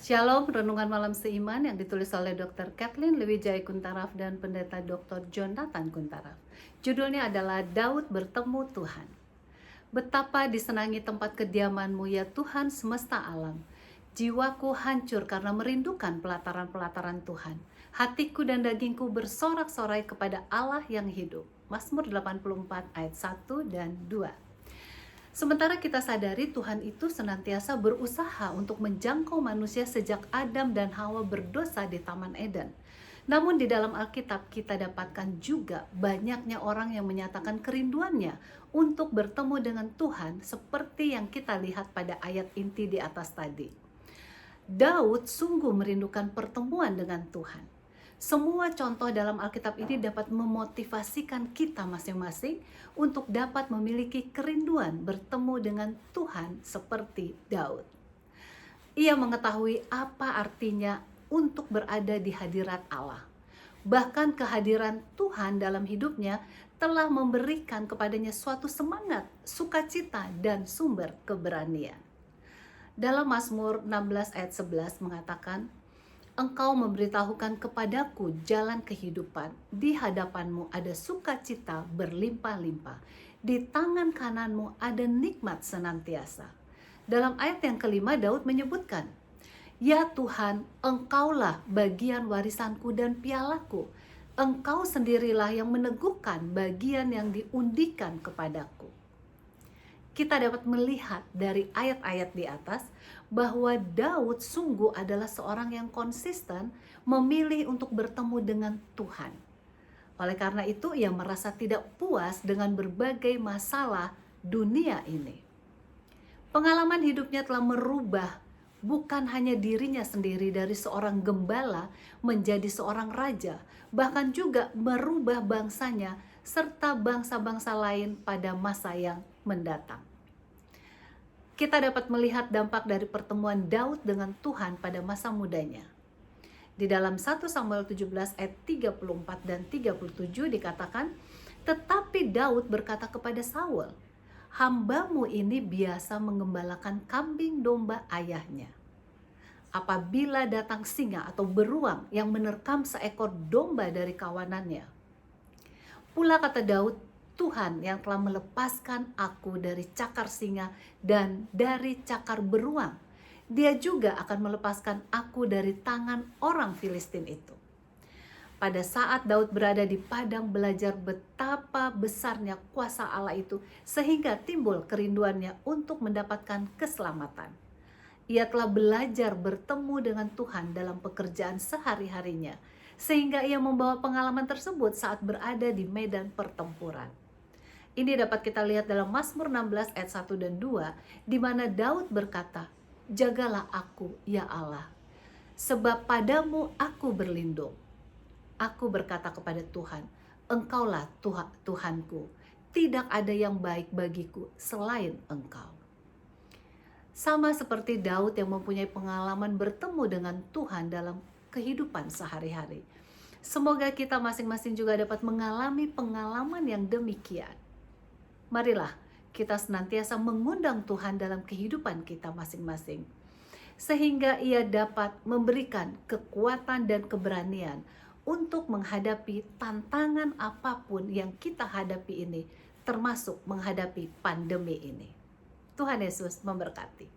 Shalom, renungan malam seiman yang ditulis oleh Dr. Kathleen Lewijaya Kuntaraf dan Pendeta Dr. Jonathan Kuntaraf. Judulnya adalah Daud bertemu Tuhan. Betapa disenangi tempat kediaman-Mu ya Tuhan semesta alam. Jiwaku hancur karena merindukan pelataran-pelataran Tuhan. Hatiku dan dagingku bersorak-sorai kepada Allah yang hidup. Mazmur 84 ayat 1 dan 2. Sementara kita sadari Tuhan itu senantiasa berusaha untuk menjangkau manusia sejak Adam dan Hawa berdosa di Taman Eden. Namun di dalam Alkitab kita dapatkan juga banyaknya orang yang menyatakan kerinduannya untuk bertemu dengan Tuhan seperti yang kita lihat pada ayat inti di atas tadi. Daud sungguh merindukan pertemuan dengan Tuhan. Semua contoh dalam Alkitab ini dapat memotivasikan kita masing-masing untuk dapat memiliki kerinduan bertemu dengan Tuhan seperti Daud. Ia mengetahui apa artinya untuk berada di hadirat Allah. Bahkan kehadiran Tuhan dalam hidupnya telah memberikan kepadanya suatu semangat, sukacita, dan sumber keberanian. Dalam Mazmur 16 ayat 11 mengatakan, Engkau memberitahukan kepadaku jalan kehidupan. Di hadapanmu ada sukacita berlimpah-limpah. Di tangan kananmu ada nikmat senantiasa. Dalam ayat yang kelima Daud menyebutkan, Ya Tuhan, Engkaulah bagian warisanku dan pialaku. Engkau sendirilah yang meneguhkan bagian yang diundikan kepadaku. Kita dapat melihat dari ayat-ayat di atas bahwa Daud sungguh adalah seorang yang konsisten memilih untuk bertemu dengan Tuhan. Oleh karena itu ia merasa tidak puas dengan berbagai masalah dunia ini. Pengalaman hidupnya telah merubah bukan hanya dirinya sendiri dari seorang gembala menjadi seorang raja, bahkan juga merubah bangsanya serta bangsa-bangsa lain pada masa yang mendatang. Kita dapat melihat dampak dari pertemuan Daud dengan Tuhan pada masa mudanya. Di dalam 1 Samuel 17 ayat 34 dan 37 dikatakan, Tetapi Daud berkata kepada Saul, Hambamu ini biasa mengembalakan kambing domba ayahnya. Apabila datang singa atau beruang yang menerkam seekor domba dari kawanannya. Pula kata Daud, Tuhan yang telah melepaskan aku dari cakar singa dan dari cakar beruang. Dia juga akan melepaskan aku dari tangan orang Filistin itu. Pada saat Daud berada di padang belajar betapa besarnya kuasa Allah itu sehingga timbul kerinduannya untuk mendapatkan keselamatan. Ia telah belajar bertemu dengan Tuhan dalam pekerjaan sehari-harinya sehingga ia membawa pengalaman tersebut saat berada di medan pertempuran. Ini dapat kita lihat dalam Mazmur 16 ayat 1 dan 2 di mana Daud berkata, Jagalah aku ya Allah, sebab padamu aku berlindung. Aku berkata kepada Tuhan, Engkaulah Tuhanku, tidak ada yang baik bagiku selain Engkau. Sama seperti Daud yang mempunyai pengalaman bertemu dengan Tuhan dalam kehidupan sehari-hari. Semoga kita masing-masing juga dapat mengalami pengalaman yang demikian. Marilah kita senantiasa mengundang Tuhan dalam kehidupan kita masing-masing. Sehingga ia dapat memberikan kekuatan dan keberanian untuk menghadapi tantangan apapun yang kita hadapi ini, termasuk menghadapi pandemi ini. Tuhan Yesus memberkati.